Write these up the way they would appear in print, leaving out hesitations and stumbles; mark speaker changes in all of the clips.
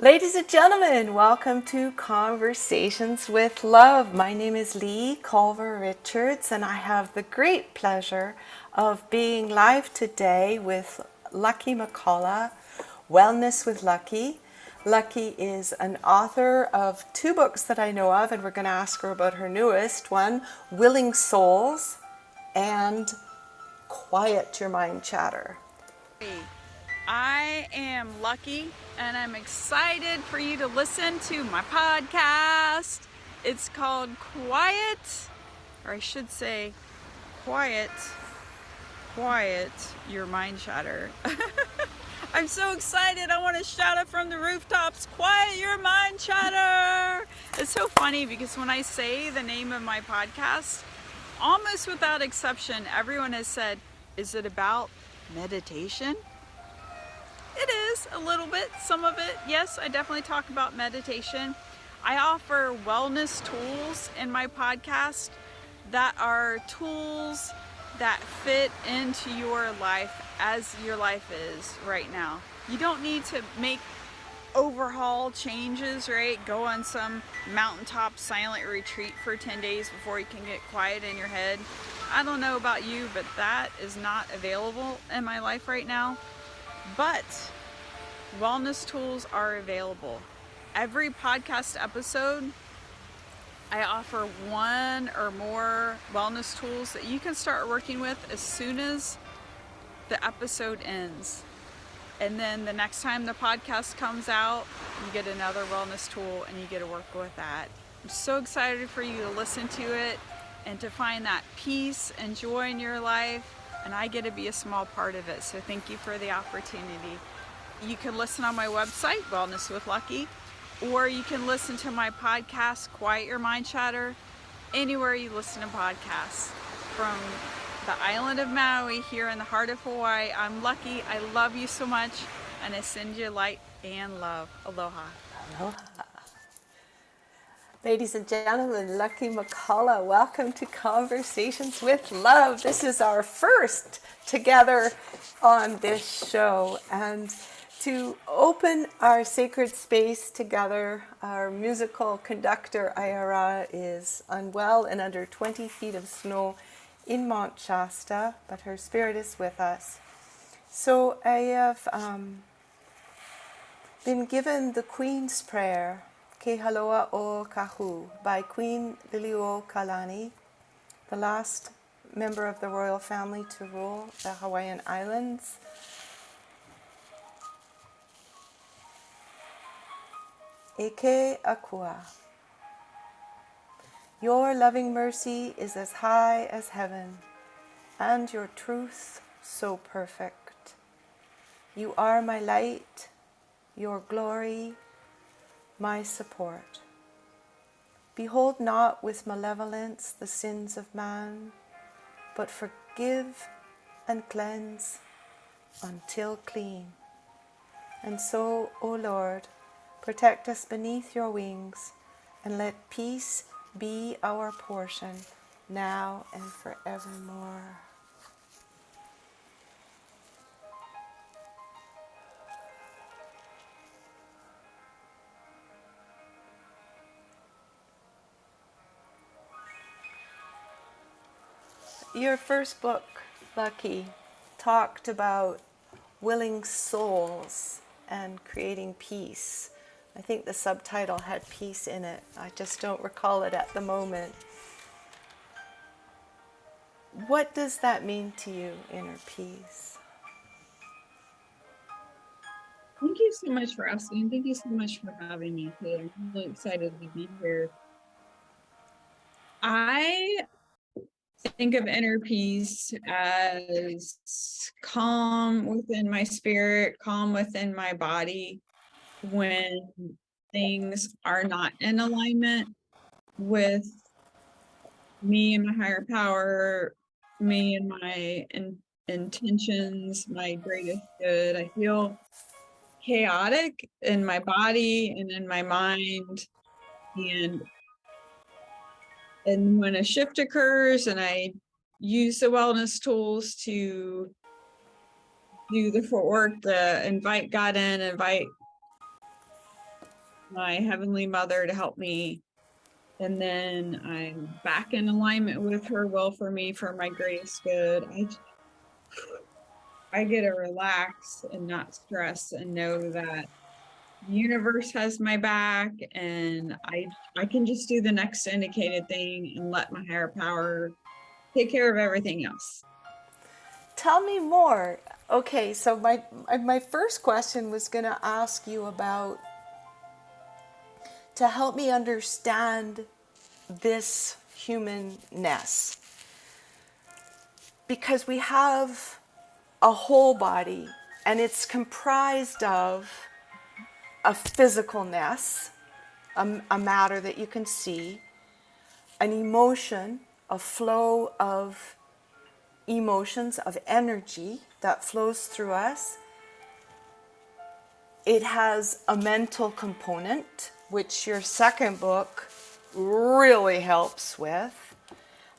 Speaker 1: Ladies and gentlemen, welcome to Conversations with Love. My name is Lee Collver-Richards, and I have the great pleasure of being live today with Lucky McCullough, Wellness with Lucky. Lucky is an author of two books that I know of, and we're going to ask her about her newest one, Willing Souls and Quiet Your Mind Chatter.
Speaker 2: I am Lucky, and I'm excited for you to listen to my podcast. It's called Quiet, or I should say, Quiet Your Mind Chatter. I'm so excited. I want to shout it from the rooftops. Quiet your mind chatter. It's so funny because when I say the name of my podcast, almost without exception, everyone has said, is it about meditation? It is a little bit, some of it. Yes, I definitely talk about meditation. I offer wellness tools in my podcast that are tools that fit into your life as your life is right now. You don't need to make overhaul changes, right? Go on some mountaintop silent retreat for 10 days before you can get quiet in your head. I don't know about you, but that is not available in my life right now. But wellness tools are available. Every podcast episode, I offer one or more wellness tools that you can start working with as soon as the episode ends. And then the next time the podcast comes out, you get another wellness tool and you get to work with that. I'm so excited for you to listen to it and to find that peace and joy in your life. And I get to be a small part of it. So thank you for the opportunity. You can listen on my website, Wellness with Lucky, or you can listen to my podcast, Quiet Your Mind Chatter, anywhere you listen to podcasts. From the island of Maui, here in the heart of Hawaii, I'm Lucky. I love you so much, and I send you light and love. Aloha.
Speaker 1: Aloha. Ladies and gentlemen, Lucky McCullough, welcome to Conversations with Love. This is our first together on this show, and to open our sacred space together, our musical conductor, Ayara, is unwell and under 20 feet of snow in Mount Shasta, but her spirit is with us. So I have been given the Queen's Prayer, Ke Haloa o Kahu, by Queen Liliuokalani, the last member of the royal family to rule the Hawaiian Islands. Eke Akua. Your loving mercy is as high as heaven, and your truth so perfect. You are my light, your glory, my support. Behold not with malevolence the sins of man, but forgive and cleanse until clean. And so, O Lord, protect us beneath your wings, and let peace be our portion, now and forevermore. Your first book, Lucky, talked about willing souls and creating peace. I think the subtitle had peace in it. I just don't recall it at the moment. What does that mean to you, inner peace?
Speaker 2: Thank you so much for asking. Thank you so much for having me today. I'm really excited to be here. I think of inner peace as calm within my spirit, calm within my body when things are not in alignment with me and my higher power, me and my intentions, my greatest good. I feel chaotic in my body and in my mind. And when a shift occurs and I use the wellness tools to do the footwork, the invite God in, invite my Heavenly Mother to help me. And then I'm back in alignment with her will for me, for my greatest good. I get to relax and not stress and know that the universe has my back, and I can just do the next indicated thing and let my higher power take care of everything else.
Speaker 1: Tell me more. Okay, so my first question was going to ask you about to help me understand this humanness, because we have a whole body and it's comprised of a physicalness, a matter that you can see, an emotion, a flow of emotions, of energy that flows through us. It has a mental component, which your second book really helps with.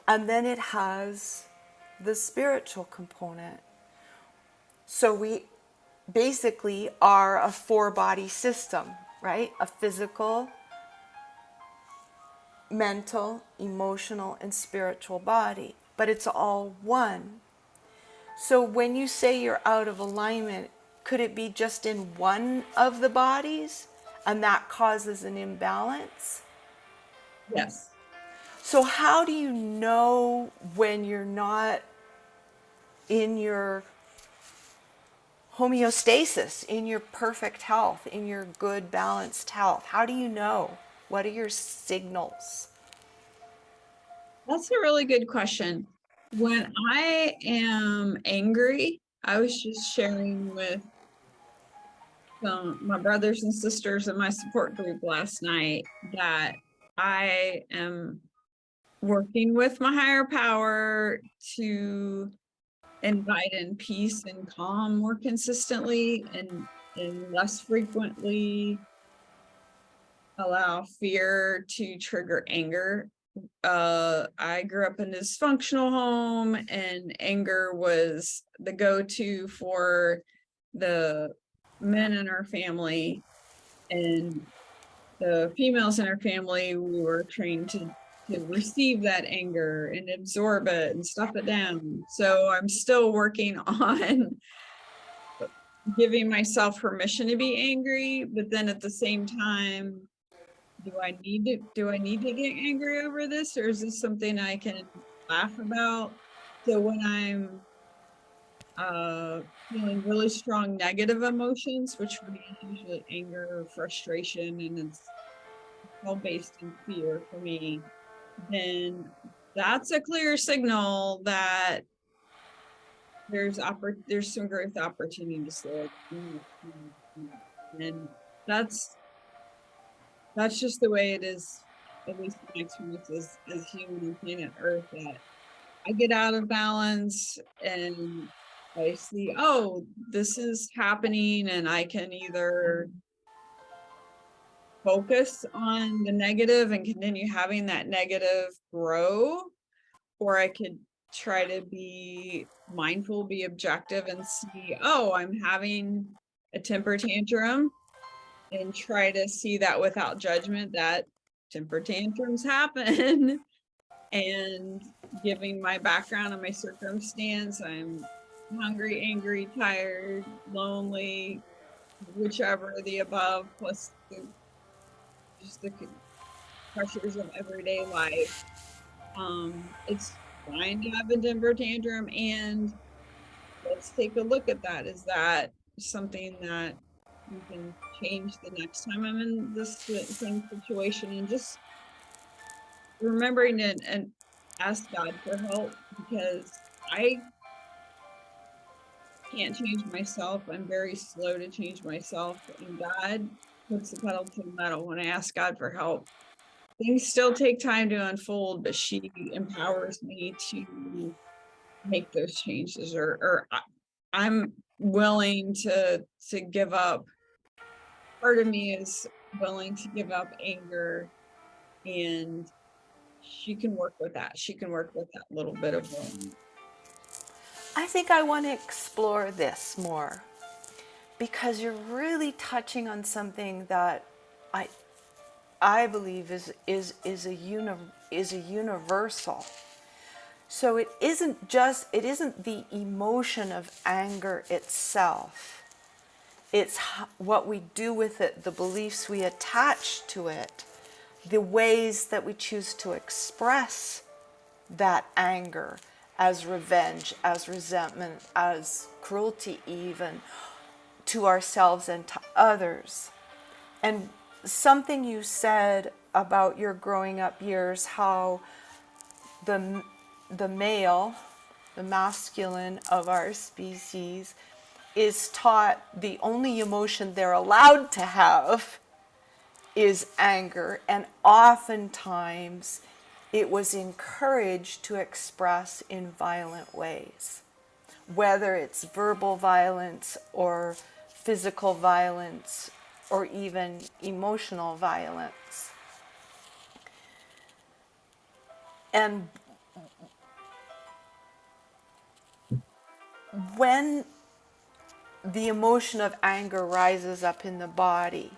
Speaker 1: And then it has the spiritual component. So we basically are a four-body system, right? A physical, mental, emotional, and spiritual body. But it's all one. So when you say you're out of alignment, could it be just in one of the bodies and that causes an imbalance?
Speaker 2: Yes.
Speaker 1: So how do you know when you're not in your homeostasis, in your perfect health, in your good balanced health? How do you know? What are your signals?
Speaker 2: That's a really good question. When I am angry, I was just sharing with my brothers and sisters in my support group last night that I am working with my higher power to invite in peace and calm more consistently and less frequently allow fear to trigger anger. I grew up in a dysfunctional home, and anger was the go-to for the men in our family, and the females in our family, we were trained to receive that anger and absorb it and stuff it down. So I'm still working on giving myself permission to be angry, but then at the same time, do I need to get angry over this, or is this something I can laugh about? So when I'm feeling really strong negative emotions, which for me is usually anger or frustration, and it's all based in fear for me, then that's a clear signal that there's some growth opportunities there. And that's just the way it is, at least in my experience as human on planet Earth, that I get out of balance and I see, oh, this is happening, and I can either focus on the negative and continue having that negative grow, or I could try to be mindful, be objective, and see, oh, I'm having a temper tantrum, and try to see that without judgment, that temper tantrums happen. And giving my background and my circumstance, I'm hungry, angry, tired, lonely, whichever the above, plus just the pressures of everyday life. It's fine to have a temper tantrum, and let's take a look at that. Is that something that we can change the next time I'm in this same situation? And just remembering and ask God for help, because I can't change myself. I'm very slow to change myself, and God puts the pedal to the metal when I ask God for help. Things still take time to unfold, but she empowers me to make those changes, or I'm willing to give up. Part of me is willing to give up anger, and she can work with that. She can work with that little bit of willing.
Speaker 1: I think I want to explore this more because you're really touching on something that I believe is a universal. So it isn't the emotion of anger itself. It's what we do with it, the beliefs we attach to it, the ways that we choose to express that anger as revenge, as resentment, as cruelty, even to ourselves and to others. And something you said about your growing up years, how the male, the masculine of our species, is taught the only emotion they're allowed to have is anger, and oftentimes it was encouraged to express in violent ways, whether it's verbal violence or physical violence or even emotional violence. And when the emotion of anger rises up in the body,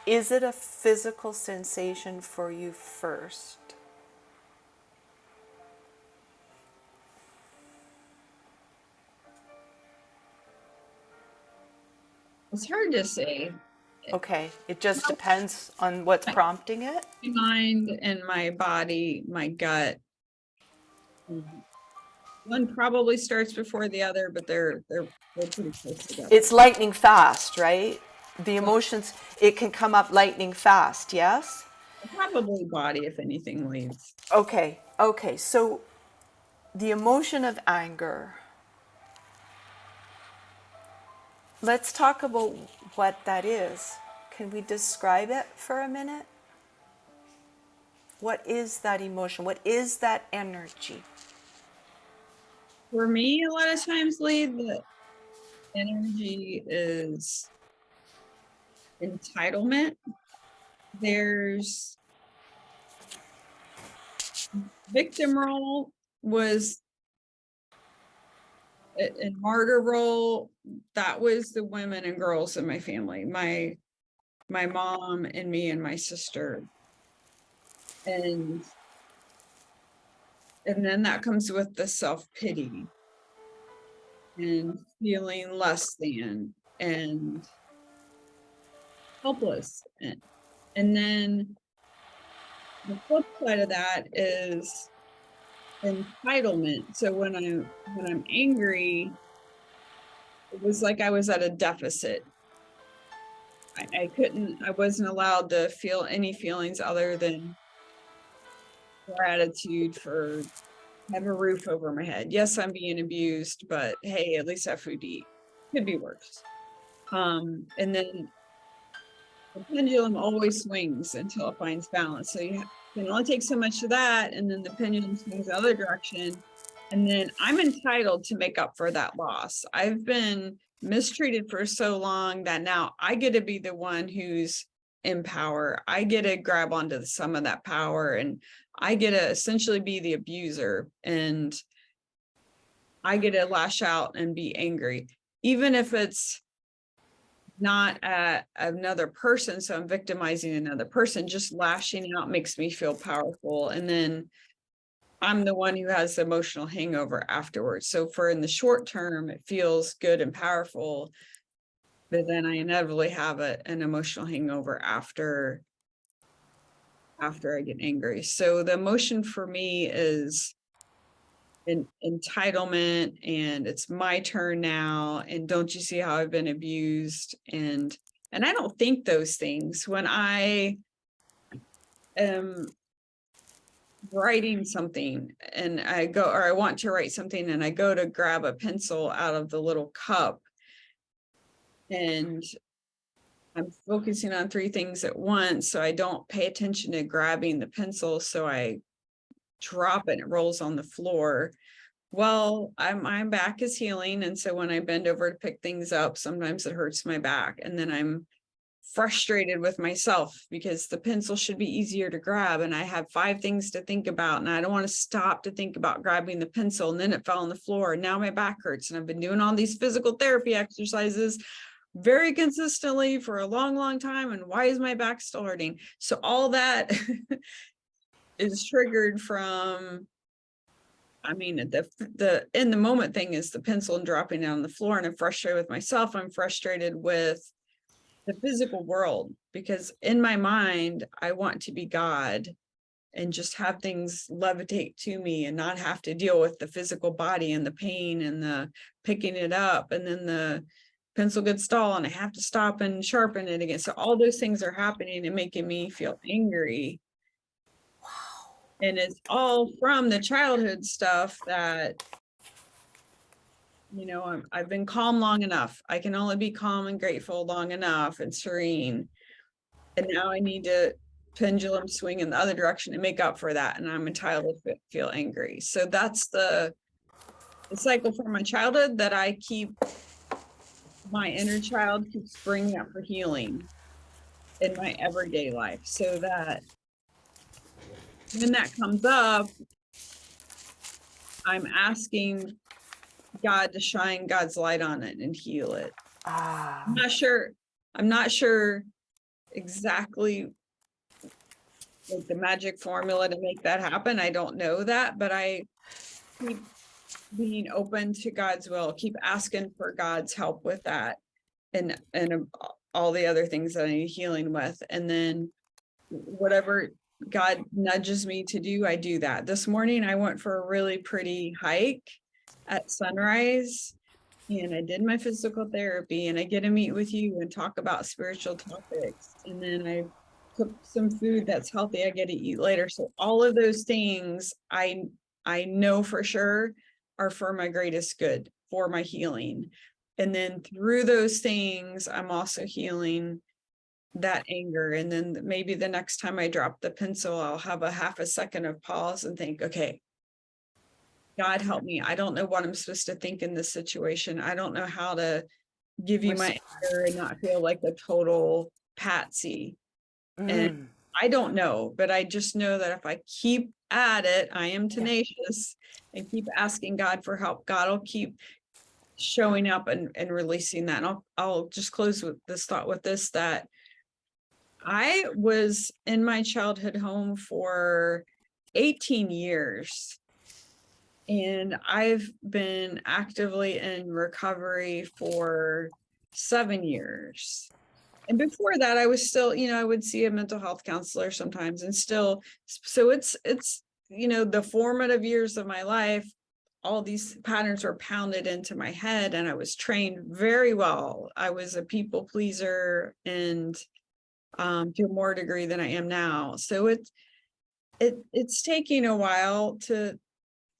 Speaker 1: is it a physical sensation for you first?
Speaker 2: It's hard to say.
Speaker 1: Okay, it just depends on what's prompting it.
Speaker 2: My mind and my body, my gut. One probably starts before the other, but they're pretty close together.
Speaker 1: It's lightning fast, right? The emotions, it can come up lightning fast, yes?
Speaker 2: Probably body, if anything, leads.
Speaker 1: Okay, so the emotion of anger. Let's talk about what that is. Can we describe it for a minute? What is that emotion? What is that energy?
Speaker 2: For me, a lot of times, Lee, the energy is entitlement. There's victim role was in martyr role. That was the women and girls in my family, my mom and me and my sister. And then that comes with the self-pity and feeling less than and helpless. And then the flip side of that is entitlement. So when I'm angry, it was like I was at a deficit. I wasn't allowed to feel any feelings other than gratitude for have a roof over my head. Yes, I'm being abused, but hey, at least I have food to eat. Could be worse. And then the pendulum always swings until it finds balance. So you can only take so much of that, and then the pendulum swings the other direction. And then I'm entitled to make up for that loss. I've been mistreated for so long that now I get to be the one who's in power. I get to grab onto some of that power, and I get to essentially be the abuser, and I get to lash out and be angry, even if it's not at another person. So I'm victimizing another person. Just lashing out makes me feel powerful. And then I'm the one who has the emotional hangover afterwards. So for in the short term, it feels good and powerful, but then I inevitably have an emotional hangover after I get angry. So the emotion for me is entitlement, and it's my turn now, and don't you see how I've been abused? And I don't think those things when I am writing something and I want to write something and I go to grab a pencil out of the little cup, and I'm focusing on three things at once, so I don't pay attention to grabbing the pencil, so I drop it and it rolls on the floor. Well, my back is healing, and so when I bend over to pick things up, sometimes it hurts my back, and then I'm frustrated with myself because the pencil should be easier to grab, and I have 5 things to think about, and I don't want to stop to think about grabbing the pencil, and then it fell on the floor, and now my back hurts, and I've been doing all these physical therapy exercises very consistently for a long, long time. And why is my back still hurting? So all that is triggered from, I mean, the in the moment thing is the pencil and dropping it on the floor, and I'm frustrated with myself. I'm frustrated with the physical world, because in my mind, I want to be God and just have things levitate to me and not have to deal with the physical body and the pain and the picking it up, and then the pencil gets dull and I have to stop and sharpen it again. So all those things are happening and making me feel angry.
Speaker 1: Wow.
Speaker 2: And it's all from the childhood stuff that, you know, I've been calm long enough. I can only be calm and grateful long enough and serene. And now I need to pendulum swing in the other direction to make up for that. And I'm entitled to feel angry. So that's the cycle from my childhood that I keep, my inner child keeps bringing up for healing in my everyday life, so that when that comes up, I'm asking God to shine God's light on it and heal it. I'm not sure exactly like the magic formula to make that happen. I don't know that, but I keep being open to God's will, keep asking for God's help with that, and all the other things that I need healing with. And then whatever God nudges me to do, I do that. This morning, I went for a really pretty hike at sunrise, and I did my physical therapy, and I get to meet with you and talk about spiritual topics. And then I cook some food that's healthy I get to eat later. So all of those things I know for sure are for my greatest good, for my healing. And then through those things, I'm also healing that anger. And then maybe the next time I drop the pencil, I'll have a half a second of pause and think, okay, God help me. I don't know what I'm supposed to think in this situation. I don't know how to give you my anger and not feel like a total patsy. And I don't know, but I just know that if I keep at it, I am tenacious, and keep asking God for help, God will keep showing up and releasing that. And I'll just close with this thought with this, that I was in my childhood home for 18 years, and I've been actively in recovery for 7 years. And before that, I was still, you know, I would see a mental health counselor sometimes, and still, so it's, you know, the formative years of my life, all these patterns were pounded into my head, and I was trained very well. I was a people pleaser, and to a more degree than I am now. So it's taking a while to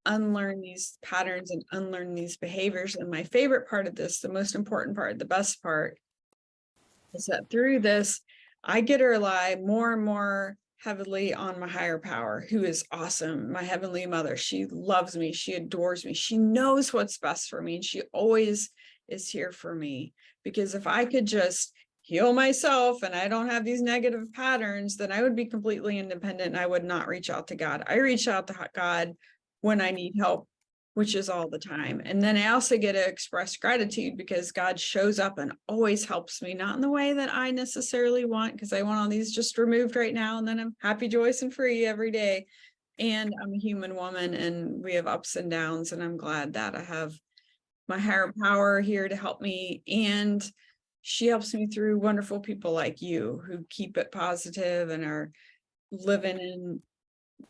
Speaker 2: unlearn these patterns and unlearn these behaviors. And my favorite part of this, the most important part, the best part, is that through this, I get to rely more and more heavily on my higher power, who is awesome. My heavenly mother, she loves me. She adores me. She knows what's best for me. And she always is here for me. Because if I could just heal myself and I don't have these negative patterns, then I would be completely independent, and I would not reach out to God. I reach out to God when I need help, which is all the time. And then I also get to express gratitude, because God shows up and always helps me, not in the way that I necessarily want, because I want all these just removed right now, and then I'm happy, joyous, and free every day. And I'm a human woman, and we have ups and downs, and I'm glad that I have my higher power here to help me. And she helps me through wonderful people like you, who keep it positive and are living in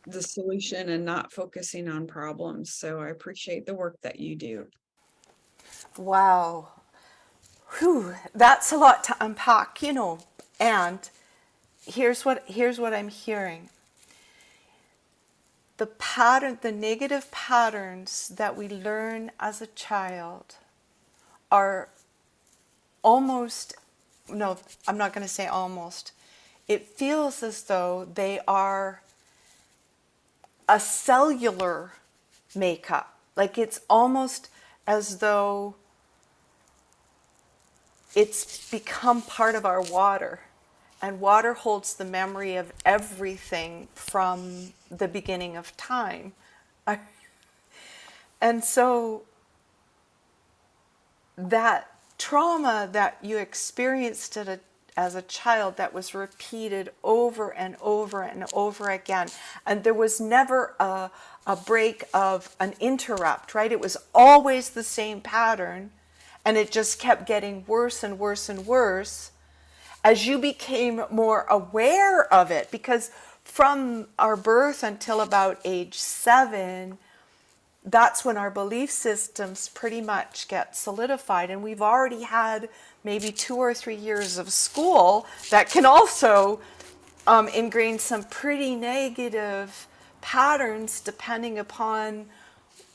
Speaker 2: the solution and not focusing on problems. So I appreciate the work that you do.
Speaker 1: Wow. Whew, that's a lot to unpack, you know. And here's what I'm hearing. The negative patterns that we learn as a child are almost, no, I'm not going to say almost. It feels as though they are a cellular makeup. Like it's almost as though it's become part of our water. And water holds the memory of everything from the beginning of time. And so that trauma that you experienced as a child that was repeated over and over and over again. And there was never a break of an interrupt, right? It was always the same pattern, and it just kept getting worse and worse and worse as you became more aware of it. Because from our birth until about age 7, that's when our belief systems pretty much get solidified. And we've already had maybe 2 or 3 years of school that can also ingrain some pretty negative patterns depending upon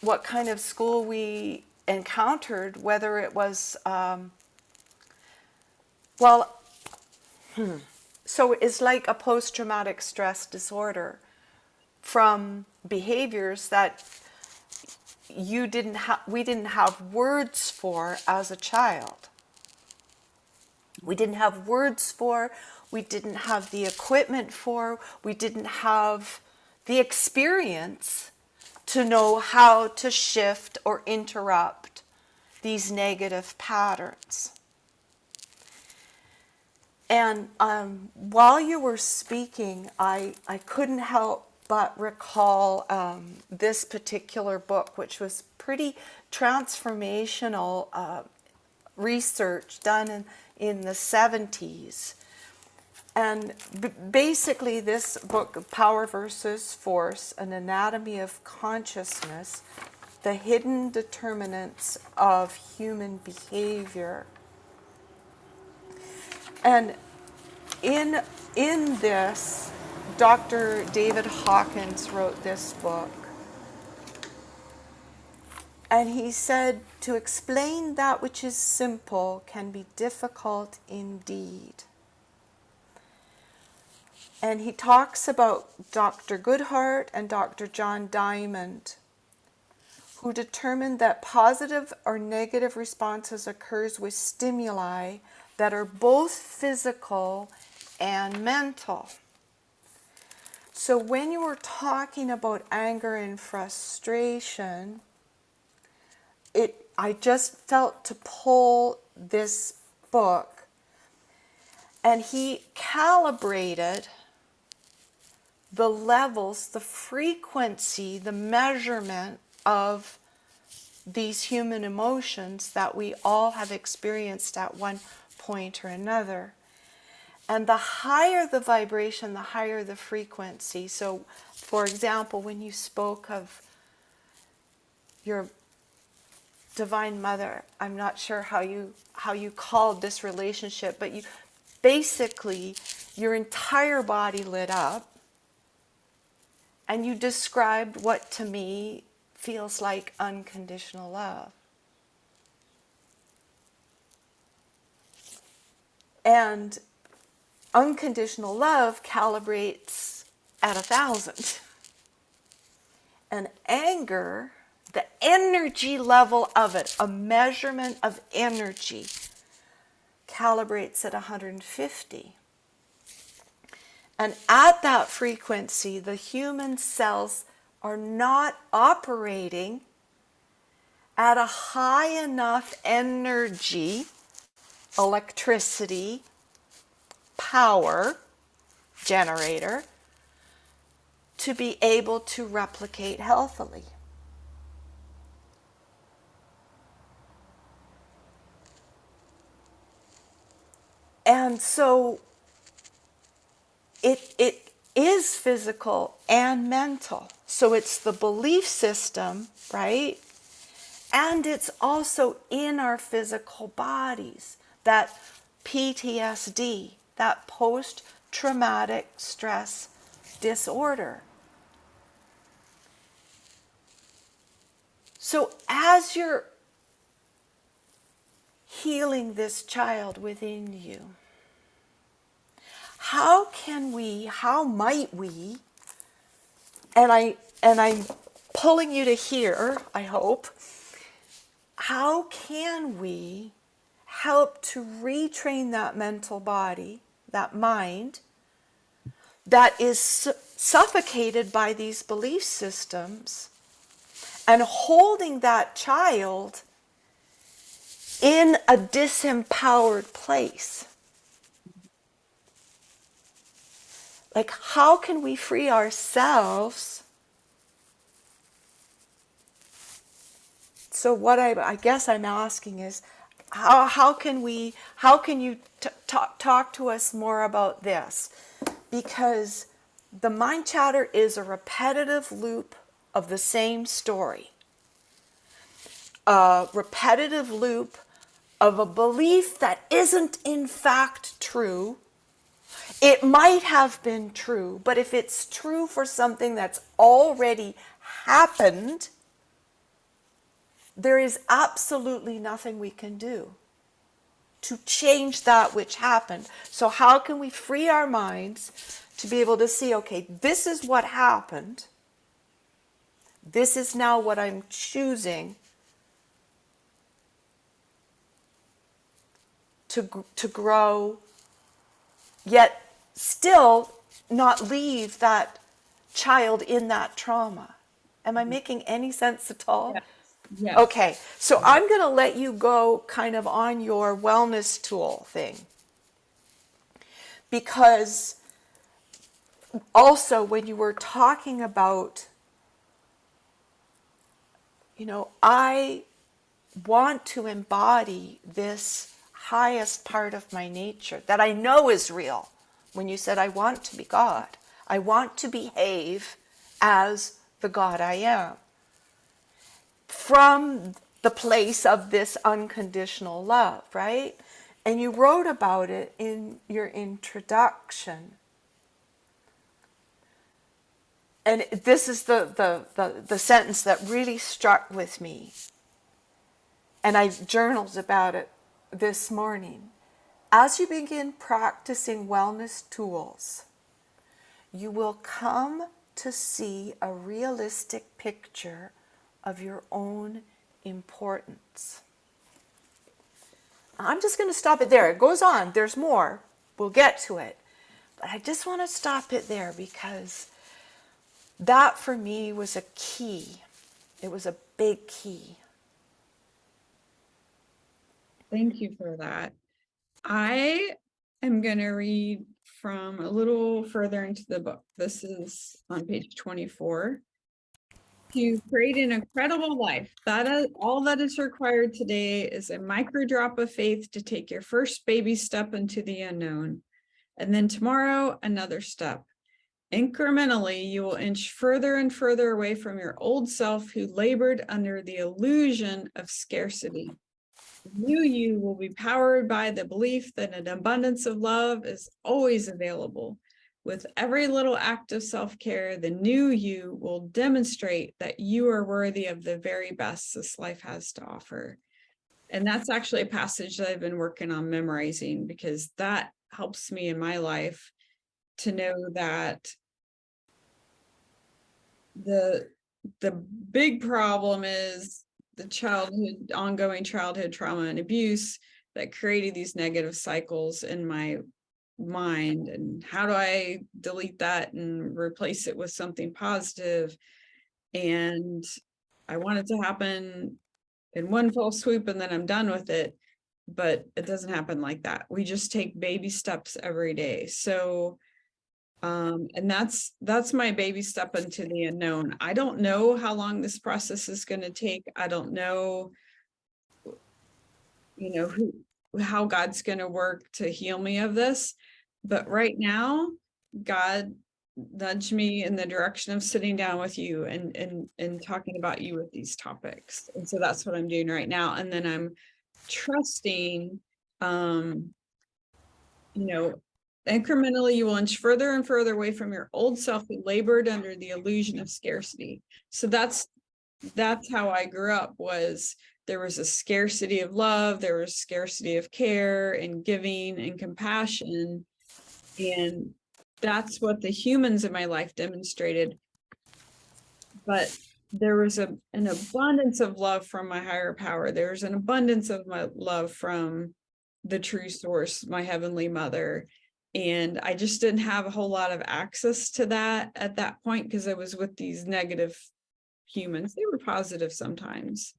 Speaker 1: what kind of school we encountered, whether it was, so it's like a post-traumatic stress disorder from behaviors that we didn't have words for as a child. We didn't have words for, we didn't have the equipment for, we didn't have the experience to know how to shift or interrupt these negative patterns. And while you were speaking, I couldn't help but recall this particular book, which was pretty transformational research done in the 70s. And basically this book, Power versus Force, An Anatomy of Consciousness, The Hidden Determinants of Human Behavior. And in this, Dr. David Hawkins wrote this book. And he said, to explain that which is simple can be difficult indeed. And he talks about Dr. Goodhart and Dr. John Diamond, who determined that positive or negative responses occurs with stimuli that are both physical and mental. So when you were talking about anger and frustration, I just felt to pull this book, and he calibrated the levels, the frequency, the measurement of these human emotions that we all have experienced at one point or another. And the higher the vibration, the higher the frequency. So, for example, when you spoke of your Divine Mother, I'm not sure how you called this relationship, but you basically, your entire body lit up, and you described what to me feels like unconditional love. And unconditional love calibrates at 1,000. And anger, the energy level of it, a measurement of energy, calibrates at 150. And at that frequency, the human cells are not operating at a high enough energy, electricity, power generator to be able to replicate healthily. And so it is physical and mental. So it's the belief system, right? And it's also in our physical bodies, that PTSD, that post-traumatic stress disorder. So as you're healing this child within you, how might we, and I'm pulling you to here, I hope, how can we help to retrain that mental body, that mind, that is suffocated by these belief systems, and holding that child in a disempowered place. Like, how can we free ourselves? So what I guess I'm asking is, how can you talk to us more about this? Because the mind chatter is a repetitive loop of the same story. A repetitive loop of a belief that isn't in fact true. It might have been true, but if it's true for something that's already happened, there is absolutely nothing we can do to change that which happened. So how can we free our minds to be able to see, okay, this is what happened. This is now what I'm choosing to grow, yet still not leave that child in that trauma. Am I making any sense at all?
Speaker 2: Yes. Yes.
Speaker 1: Okay, so I'm going to let you go kind of on your wellness tool thing. Because also when you were talking about, I want to embody this highest part of my nature that I know is real. When you said, I want to be God, I want to behave as the God I am. From the place of this unconditional love, right? And you wrote about it in your introduction. And this is the sentence that really struck with me. And I journaled about it this morning. As you begin practicing wellness tools, you will come to see a realistic picture of your own importance. I'm just going to stop it there. It goes on. There's more. We'll get to it. But I just want to stop it there because that for me was a key. It was a big key.
Speaker 2: Thank you for that. I am going to read from a little further into the book. This is on page 24. To create an incredible life, all that is required today is a micro drop of faith to take your first baby step into the unknown. And then tomorrow, another step. Incrementally, you will inch further and further away from your old self who labored under the illusion of scarcity. New you will be powered by the belief that an abundance of love is always available. With every little act of self-care, the new you will demonstrate that you are worthy of the very best this life has to offer. And that's actually a passage that I've been working on memorizing because that helps me in my life to know that the big problem is the ongoing childhood trauma and abuse that created these negative cycles in my mind. And how do I delete that and replace it with something positive? And I want it to happen in one fell swoop and then I'm done with it. But it doesn't happen like that. We just take baby steps every day. So and that's my baby step into the unknown. I don't know how long this process is going to take. I don't know, how God's going to work to heal me of this. But right now, God nudged me in the direction of sitting down with you and talking about you with these topics. And so that's what I'm doing right now. And then I'm trusting, incrementally, you will inch further and further away from your old self who labored under the illusion of scarcity. So that's how I grew up. Was there was a scarcity of love, there was scarcity of care and giving and compassion, and that's what the humans in my life demonstrated. But there was an abundance of love from my higher power. There's an abundance of my love from the true source, my heavenly mother. And I just didn't have a whole lot of access to that at that point because I was with these negative humans. They were positive sometimes.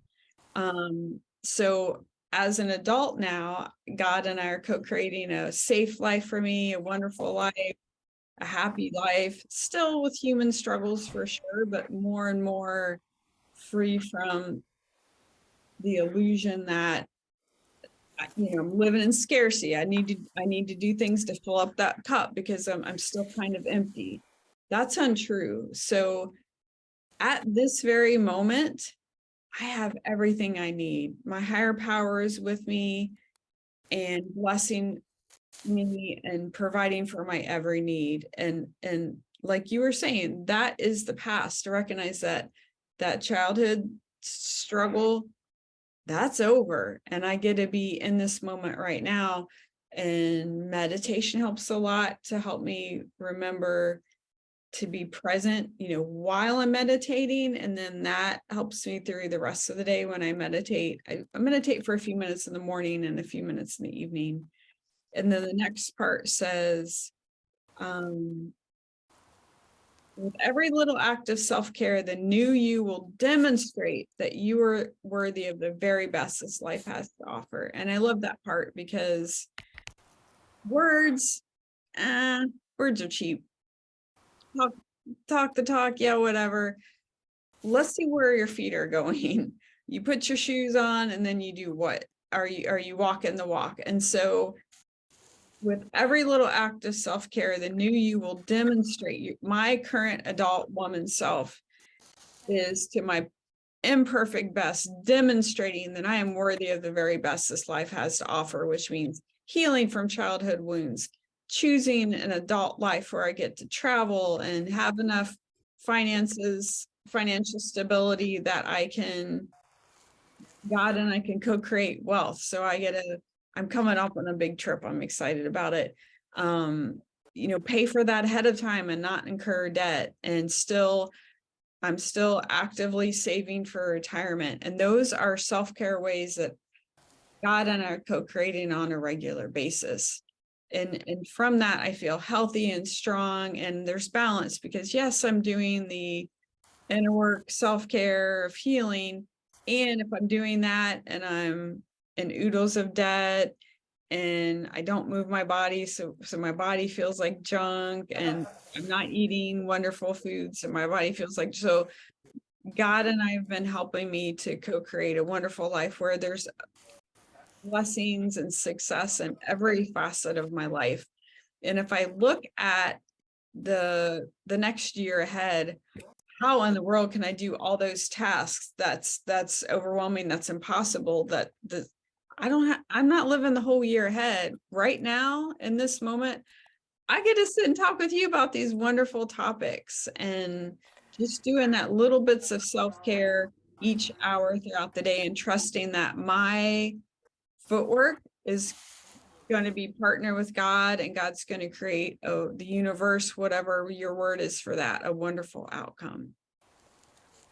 Speaker 2: So as an adult now, God and I are co-creating a safe life for me, a wonderful life, a happy life, still with human struggles for sure, but more and more free from the illusion that I'm living in scarcity. I need to do things to fill up that cup because I'm still kind of empty. That's untrue. So at this very moment, I have everything I need. My higher power is with me and blessing me and providing for my every need. And like you were saying, that is the past. To recognize that childhood struggle, that's over, and I get to be in this moment right now. And meditation helps a lot to help me remember to be present, while I'm meditating. And then that helps me through the rest of the day. When I meditate, I meditate for a few minutes in the morning and a few minutes in the evening. And then the next part says, with every little act of self-care, the new you will demonstrate that you are worthy of the very best this life has to offer. And I love that part because words are cheap. Talk the talk, yeah, whatever. Let's see where your feet are going. You put your shoes on and then you do what? Are you walking the walk? And so with every little act of self-care, the new you will demonstrate. My current adult woman self is to my imperfect best, demonstrating that I am worthy of the very best this life has to offer, which means healing from childhood wounds, choosing an adult life where I get to travel and have enough finances, financial stability that I can co-create wealth. So I'm coming up on a big trip. I'm excited about it. Pay for that ahead of time and not incur debt. And I'm still actively saving for retirement. And those are self-care ways that God and I are co-creating on a regular basis. And from that, I feel healthy and strong, and there's balance because yes, I'm doing the inner work, self-care of healing. And if I'm doing that and I'm in oodles of debt and I don't move my body, so my body feels like junk, and I'm not eating wonderful foods, and my body feels like, so God and I have been helping me to co-create a wonderful life where there's blessings and success in every facet of my life. And if I look at the next year ahead, how in the world can I do all those tasks? That's overwhelming. That's impossible. I'm not living the whole year ahead. Right now, in this moment, I get to sit and talk with you about these wonderful topics and just doing that little bits of self-care each hour throughout the day and trusting that my footwork is going to be partner with God, and God's going to create the universe, whatever your word is for that, a wonderful outcome.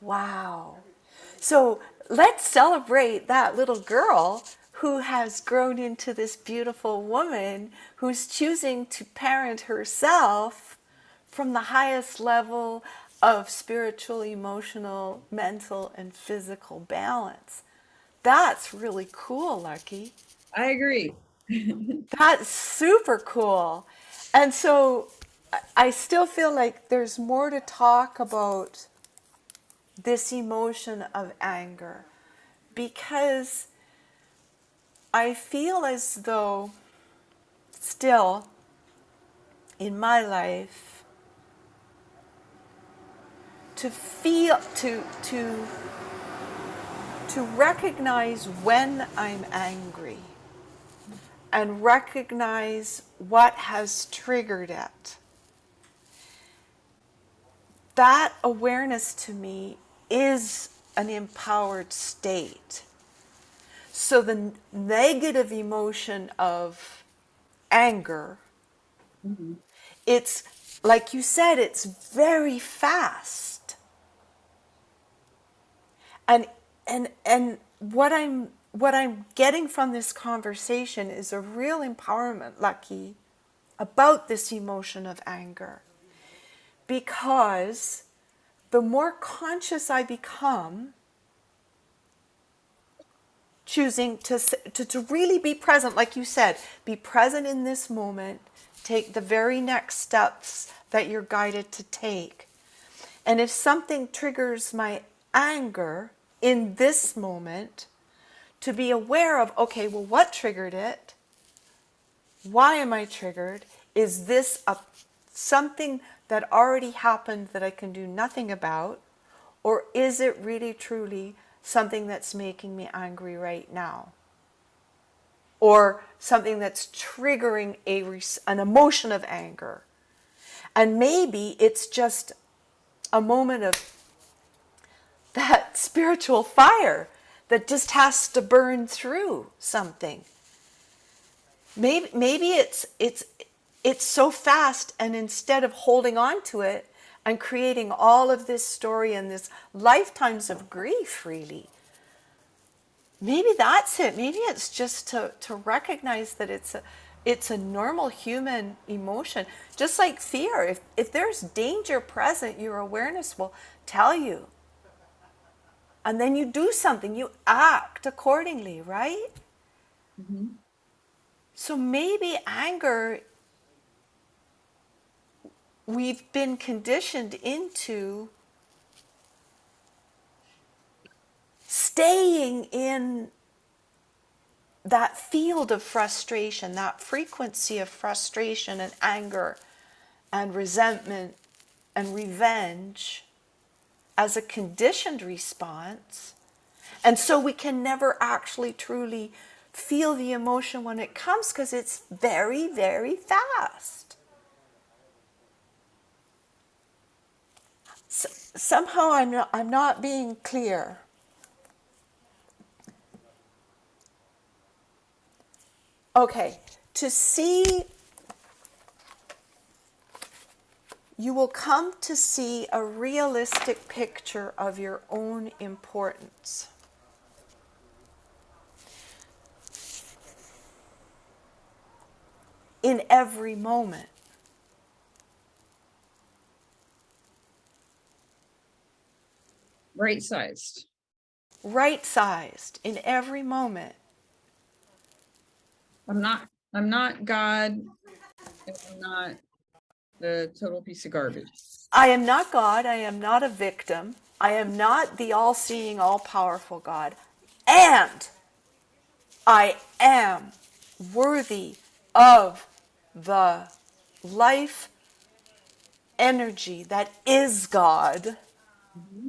Speaker 1: Wow. So let's celebrate that little girl who has grown into this beautiful woman who's choosing to parent herself from the highest level of spiritual, emotional, mental, and physical balance. That's really cool, Lucky.
Speaker 2: I agree.
Speaker 1: That's super cool. And so I still feel like there's more to talk about this emotion of anger, because I feel as though still in my life to feel to recognize when I'm angry and recognize what has triggered it. That awareness to me is an empowered state. So the negative emotion of anger, it's like you said, it's very fast. And what I'm getting from this conversation is a real empowerment, Lucky, about this emotion of anger. Because the more conscious I become choosing to really be present, like you said, be present in this moment, take the very next steps that you're guided to take. And if something triggers my anger in this moment, to be aware of, okay, well, what triggered it? Why am I triggered? Is this something that already happened that I can do nothing about? Or is it really truly something that's making me angry right now? Or something that's triggering an emotion of anger? And maybe it's just a moment of that spiritual fire that just has to burn through something. Maybe it's so fast, and instead of holding on to it and creating all of this story and this lifetimes of grief, really, maybe that's it. Maybe it's just to recognize that it's a normal human emotion, just like fear. If there's danger present, your awareness will tell you. And then you do something, you act accordingly, right?
Speaker 2: Mm-hmm.
Speaker 1: So maybe anger, we've been conditioned into staying in that field of frustration, that frequency of frustration and anger and resentment and revenge as a conditioned response. And so we can never actually truly feel the emotion when it comes, because it's very, very fast. So, somehow I'm not being clear. Okay, to see, you will come to see a realistic picture of your own importance. In every moment.
Speaker 2: Right-sized.
Speaker 1: Right-sized in every moment.
Speaker 2: I'm not God. I'm not the total piece of garbage.
Speaker 1: I am not God. I am not a victim. I am not the all-seeing, all-powerful God. And I am worthy of the life energy that is God.
Speaker 2: Mm-hmm.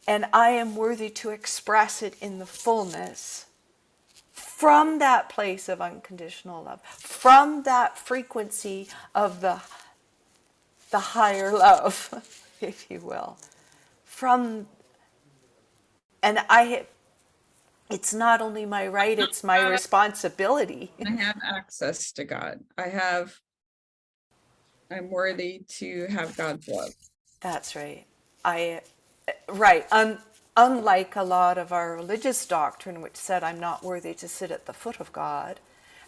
Speaker 1: And I am worthy to express it in the fullness from that place of unconditional love, from that frequency of the higher love, if you will. It's not only my right, it's my responsibility.
Speaker 2: I have access to God. I'm worthy to have God's love.
Speaker 1: That's right. Right. Unlike a lot of our religious doctrine, which said I'm not worthy to sit at the foot of God,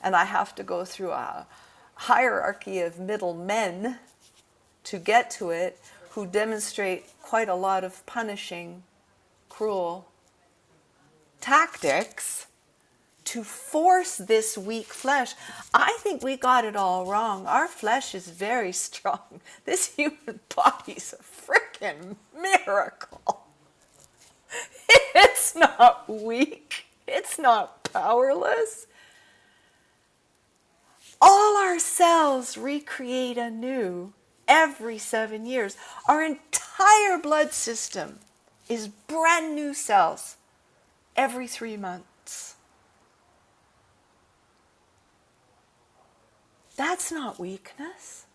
Speaker 1: and I have to go through a hierarchy of middle men to get to it, who demonstrate quite a lot of punishing, cruel tactics to force this weak flesh. I think we got it all wrong. Our flesh is very strong. This human body's a freaking miracle. It's not weak. It's not powerless. All our cells recreate anew every 7 years. Our entire blood system is brand new cells every 3 months. That's not weakness.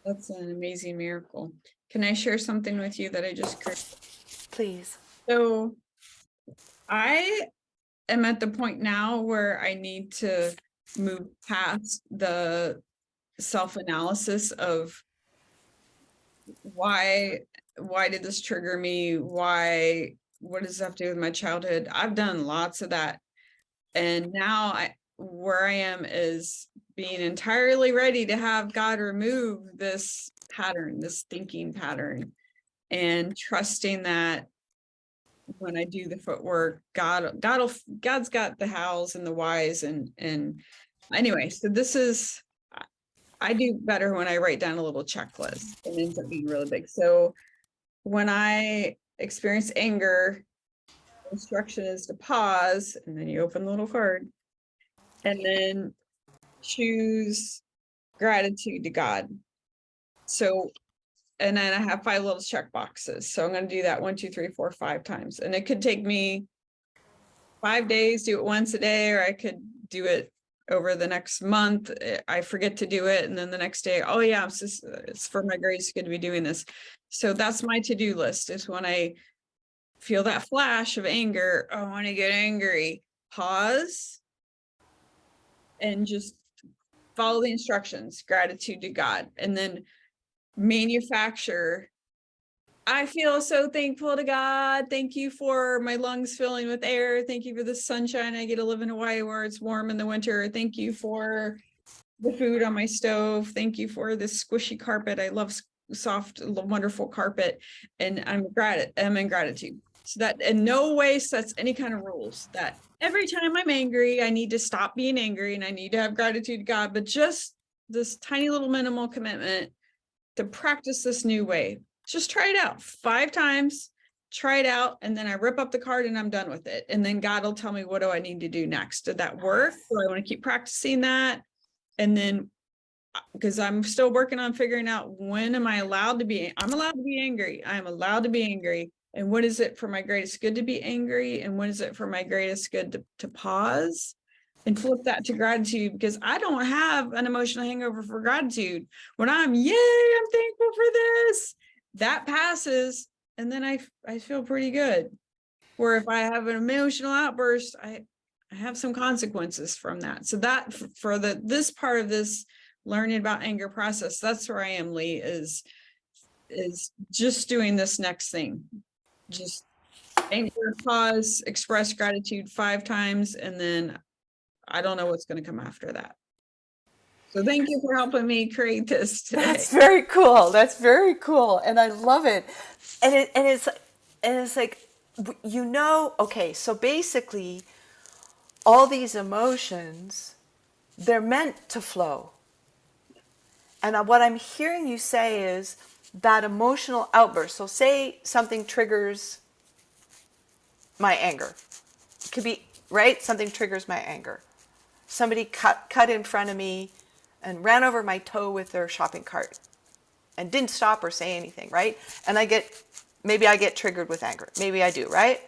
Speaker 2: That's an amazing miracle. Can I share something with you that I just created?
Speaker 1: Please.
Speaker 2: So I am at the point now where I need to move past the self-analysis of why did this trigger me? What does this have to do with my childhood? I've done lots of that. And now where I am is being entirely ready to have God remove this pattern, this thinking pattern, and trusting that when I do the footwork. God's got the hows and the whys, and anyway, so this is, I do better when I write down a little checklist. It ends up being really big. So when I experience anger, the instruction is to pause, and then you open the little card, and then choose gratitude to God. So, and then I have 5 little check boxes. So I'm going to do that 1, 2, 3, 4, 5 times. And it could take me 5 days, do it once a day, or I could do it over the next month. I forget to do it. And then the next day, oh yeah, it's for my grace good to be doing this. So that's my to-do list, is when I feel that flash of anger, I want to get angry, pause and just follow the instructions, gratitude to God, and then manufacture. I feel so thankful to God. Thank you for my lungs filling with air. Thank you for the sunshine. I get to live in Hawaii where it's warm in the winter. Thank you for the food on my stove. Thank you for this squishy carpet. I love soft, wonderful carpet. And I'm in gratitude. So that in no way sets any kind of rules that every time I'm angry, I need to stop being angry and I need to have gratitude to God, but just this tiny little minimal commitment to practice this new way. Just try it out 5 times, try it out, and then I rip up the card and I'm done with it. And then God will tell me, what do I need to do next? Did that work? Do I want to keep practicing that? And then, because I'm still working on figuring out, when am I allowed to be, I'm allowed to be angry. I'm allowed to be angry. And what is it for my greatest good to be angry? And what is it for my greatest good to pause and flip that to gratitude? Because I don't have an emotional hangover for gratitude. When I'm, yay, I'm thankful for this, that passes. And then I feel pretty good. Where if I have an emotional outburst, I have some consequences from that. So that for this part of this learning about anger process, that's where I am, Lee, is just doing this next thing. Just anger, pause, express gratitude 5 times, and then I don't know what's going to come after that. So thank you for helping me create this today.
Speaker 1: That's very cool. That's very cool. And I love it. And it's like, okay, so basically all these emotions, they're meant to flow. And what I'm hearing you say is that emotional outburst. So say something triggers my anger. It could be, right? Something triggers my anger. Somebody cut in front of me and ran over my toe with their shopping cart and didn't stop or say anything, right? And maybe I get triggered with anger. Maybe I do, right?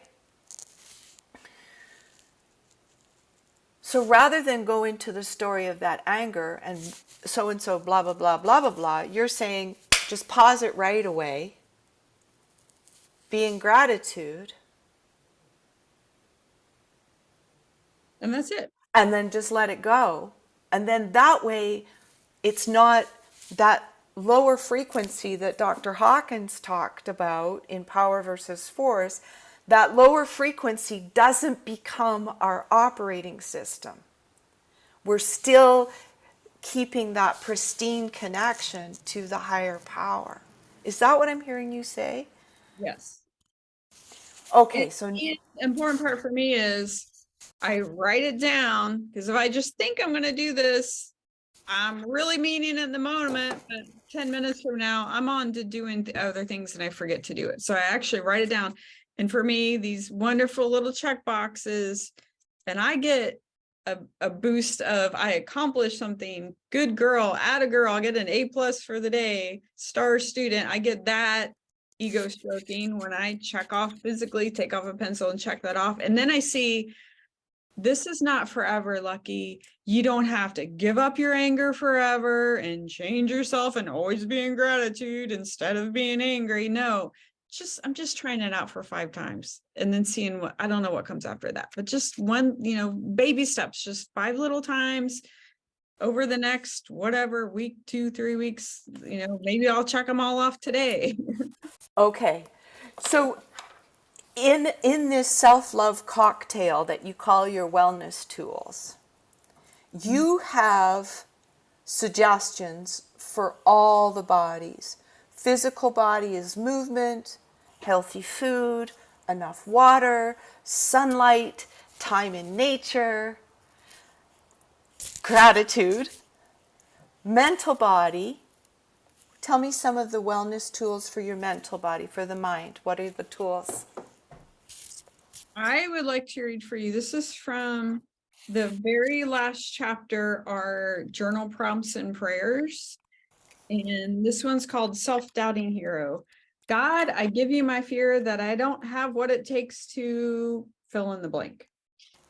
Speaker 1: So rather than go into the story of that anger and so-and-so, blah, blah, blah, blah, blah, blah, you're saying just pause it right away, be in gratitude.
Speaker 2: And that's it.
Speaker 1: And then just let it go. And then that way, it's not that lower frequency that Dr. Hawkins talked about in Power versus Force. That lower frequency doesn't become our operating system. We're still keeping that pristine connection to the higher power. Is that what I'm hearing you say?
Speaker 2: Yes.
Speaker 1: Okay, so
Speaker 2: the important part for me is I write it down, because if I just think I'm going to do this, I'm really meaning it in the moment, but 10 minutes from now, I'm on to doing other things and I forget to do it. So I actually write it down. And for me, these wonderful little check boxes, and I get a boost of, I accomplished something, good girl, atta girl, I'll get an A+ for the day, star student. I get that ego stroking when I check off physically, take off a pencil and check that off. And then I see, this is not forever, Lucky. You don't have to give up your anger forever and change yourself and always be in gratitude instead of being angry. No, I'm just trying it out for 5 times and then seeing I don't know what comes after that, but just one, baby steps, just 5 little times over the next, whatever, week, 2, 3 weeks, maybe I'll check them all off today.
Speaker 1: okay. So in this self-love cocktail that you call your wellness tools, you have suggestions for all the bodies. Physical body is movement, healthy food, enough water, sunlight, time in nature, gratitude, mental body. Tell me some of the wellness tools for your mental body, for the mind. What are the tools?
Speaker 2: I would like to read for you. This is from the very last chapter, our journal prompts and prayers. And this one's called Self-Doubting Hero. God, I give you my fear that I don't have what it takes to fill in the blank.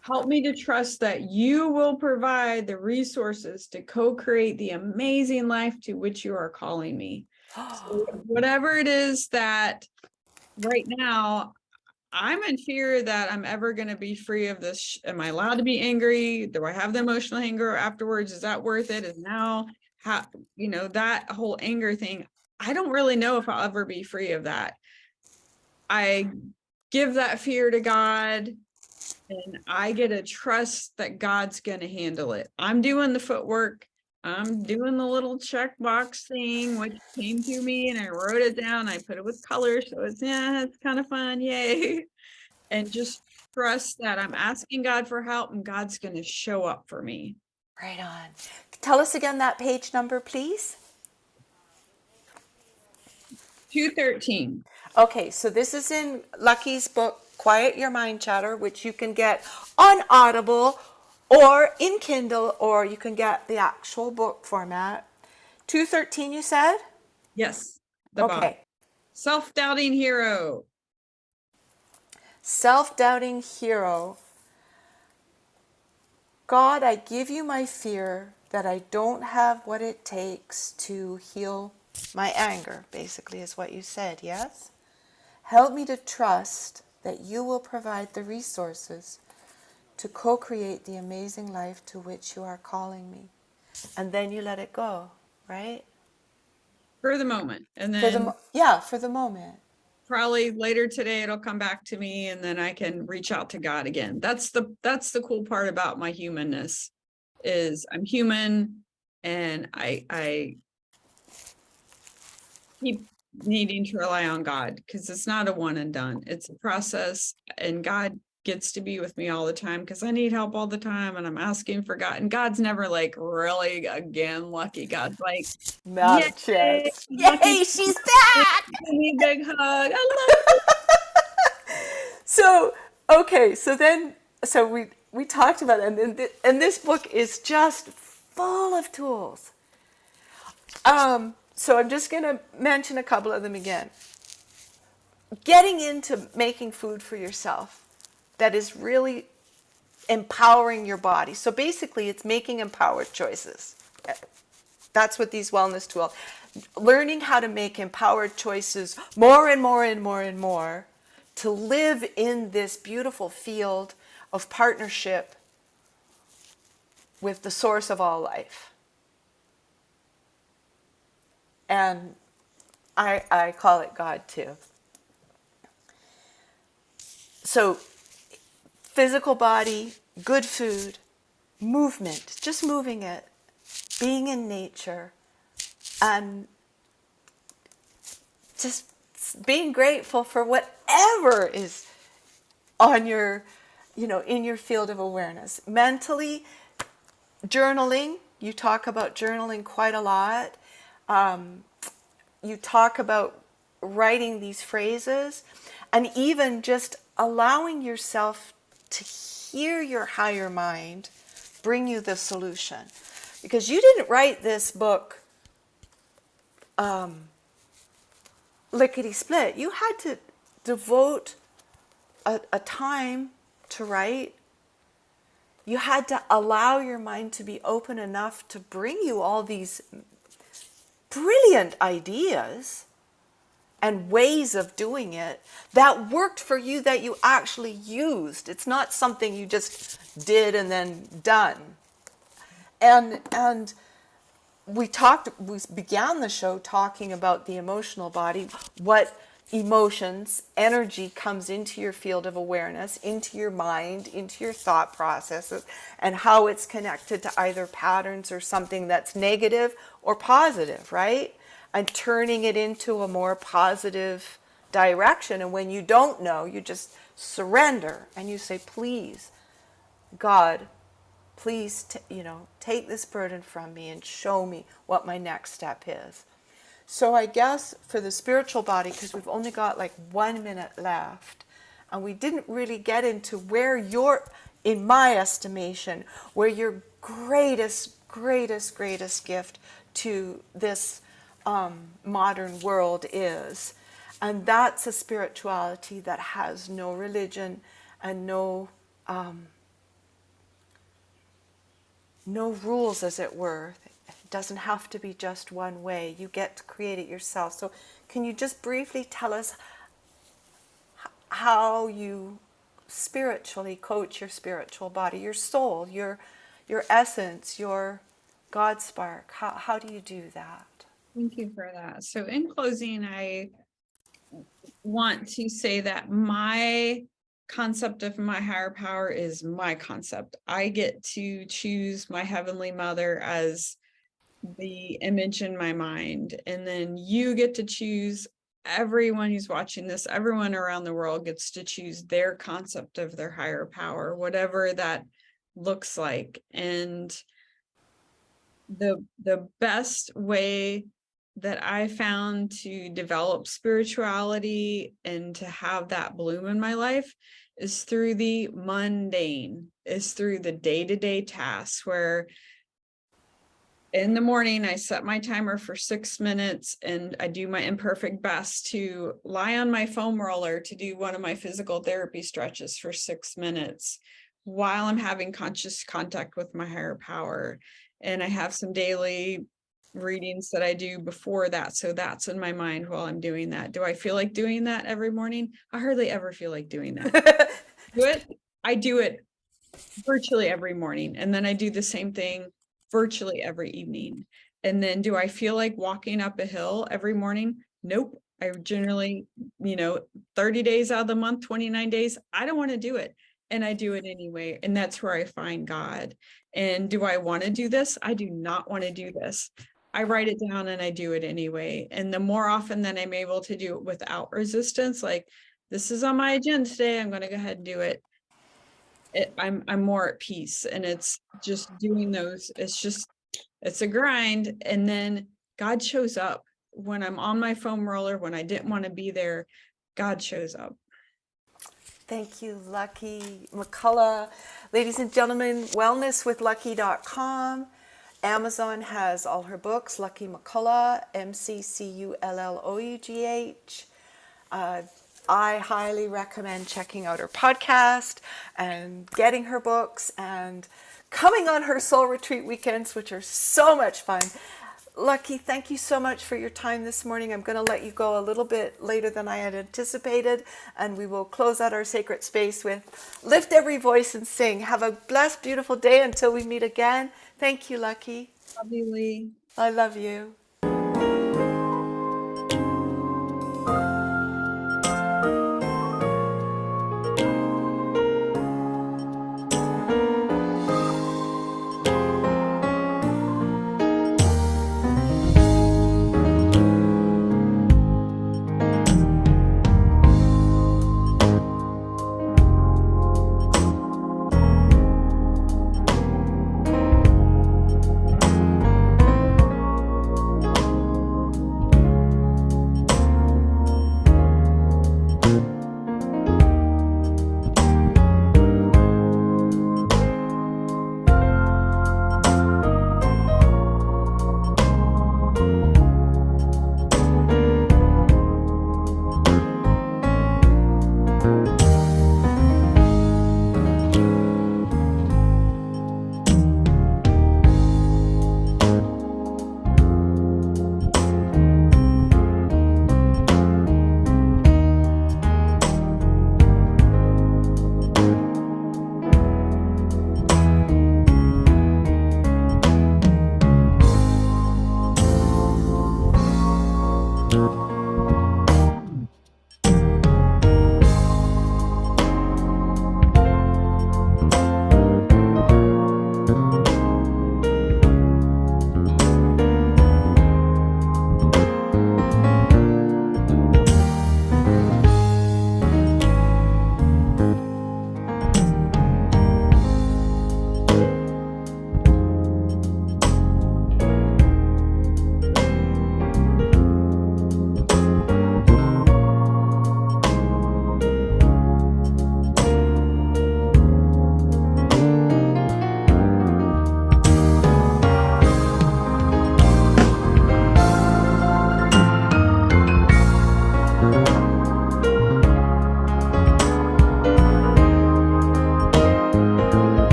Speaker 2: Help me to trust that you will provide the resources to co-create the amazing life to which you are calling me. So whatever it is that right now, I'm in fear that I'm ever going to be free of this. Am I allowed to be angry? Do I have the emotional anger afterwards? Is that worth it? Is now, that whole anger thing, I don't really know if I'll ever be free of that. I give that fear to God, and I get to trust that God's going to handle it. I'm doing the footwork. I'm doing the little checkbox thing, which came to me, and I wrote it down. I put it with colors, so it's kind of fun. Yay. And just trust that I'm asking God for help, and God's going to show up for me.
Speaker 1: Right on. Tell us again that page number, please.
Speaker 2: 213.
Speaker 1: Okay, so this is in Lucky's book, Quiet Your Mind Chatter, which you can get on Audible or in Kindle, or you can get the actual book format. 213, you said?
Speaker 2: Yes. The
Speaker 1: okay.
Speaker 2: bottom. Self-Doubting Hero.
Speaker 1: Self-doubting hero. God, I give you my fear that I don't have what it takes to heal my anger, basically is what you said, yes? Help me to trust that you will provide the resources to co-create the amazing life to which you are calling me. And then you let it go, right?
Speaker 2: For the moment. And then
Speaker 1: for the moment.
Speaker 2: Probably later today it'll come back to me, and then I can reach out to God again. That's the cool part about my humanness, is I'm human, and I keep needing to rely on God, because it's not a one and done. It's a process, and God gets to be with me all the time because I need help all the time, and I'm asking for God, and God's never like, really again, Lucky. God's like,
Speaker 1: not a chance. Yay, she's back.
Speaker 2: Give me a big hug. I love you.
Speaker 1: So we talked about it, and this book is just full of tools. So I'm just going to mention a couple of them again. Getting into making food for yourself that is really empowering your body. So basically, it's making empowered choices. That's what these wellness tools. Learning how to make empowered choices more and more and more and more to live in this beautiful field of partnership with the source of all life. And I call it God too. So physical body, good food, movement, just moving it, being in nature, and just being grateful for whatever is on your, in your field of awareness. Mentally, journaling. You talk about journaling quite a lot. You talk about writing these phrases, and even just allowing yourself to hear your higher mind bring you the solution. Because you didn't write this book lickety-split. You had to devote a time to write. You had to allow your mind to be open enough to bring you all these brilliant ideas and ways of doing it that worked for you, that you actually used. It's not something you just did and then done. And we began the show talking about the emotional body, what emotions, energy comes into your field of awareness, into your mind, into your thought processes, and how it's connected to either patterns or something that's negative or positive, right? And turning it into a more positive direction. And when you don't know, you just surrender and you say, please, God, please, take this burden from me and show me what my next step is. So I guess for the spiritual body, because we've only got like 1 minute left, and we didn't really get into where you're, in my estimation, where your greatest gift to this modern world is. And that's a spirituality that has no religion and no rules, as it were. It doesn't have to be just one way. You get to create it yourself. So can you just briefly tell us how you spiritually coach your spiritual body, your soul, your essence, your God spark? How do you do that?
Speaker 2: Thank you for that. So in closing, I want to say that my concept of my higher power is my concept. I get to choose my Heavenly Mother as the image in my mind. And then you get to choose, everyone who's watching this, everyone around the world gets to choose their concept of their higher power, whatever that looks like. And the best way that I found to develop spirituality and to have that bloom in my life is through the mundane, is through the day-to-day tasks, where in the morning I set my timer for 6 minutes and I do my imperfect best to lie on my foam roller to do one of my physical therapy stretches for 6 minutes while I'm having conscious contact with my higher power. And I have some daily readings that I do before that. So that's in my mind while I'm doing that. Do I feel like doing that every morning? I hardly ever feel like doing that. I do it virtually every morning. And then I do the same thing virtually every evening. And then do I feel like walking up a hill every morning? Nope. I generally, 30 days out of the month, 29 days, I don't want to do it. And I do it anyway. And that's where I find God. And do I want to do this? I do not want to do this. I write it down and I do it anyway. And the more often that I'm able to do it without resistance, like this is on my agenda today, I'm going to go ahead and do it. I'm more at peace. And it's just doing those. It's a grind. And then God shows up when I'm on my foam roller, when I didn't want to be there, God shows up.
Speaker 1: Thank you, Lucky McCullough. Ladies and gentlemen, wellnesswithlucky.com. Amazon has all her books, Lucky McCullough, McCullough. I highly recommend checking out her podcast and getting her books and coming on her soul retreat weekends, which are so much fun. Lucky, thank you so much for your time this morning. I'm going to let you go a little bit later than I had anticipated, and we will close out our sacred space with Lift Every Voice and Sing. Have a blessed, beautiful day until we meet again. Thank you, Lucky.
Speaker 2: Love you, Lee.
Speaker 1: I love you.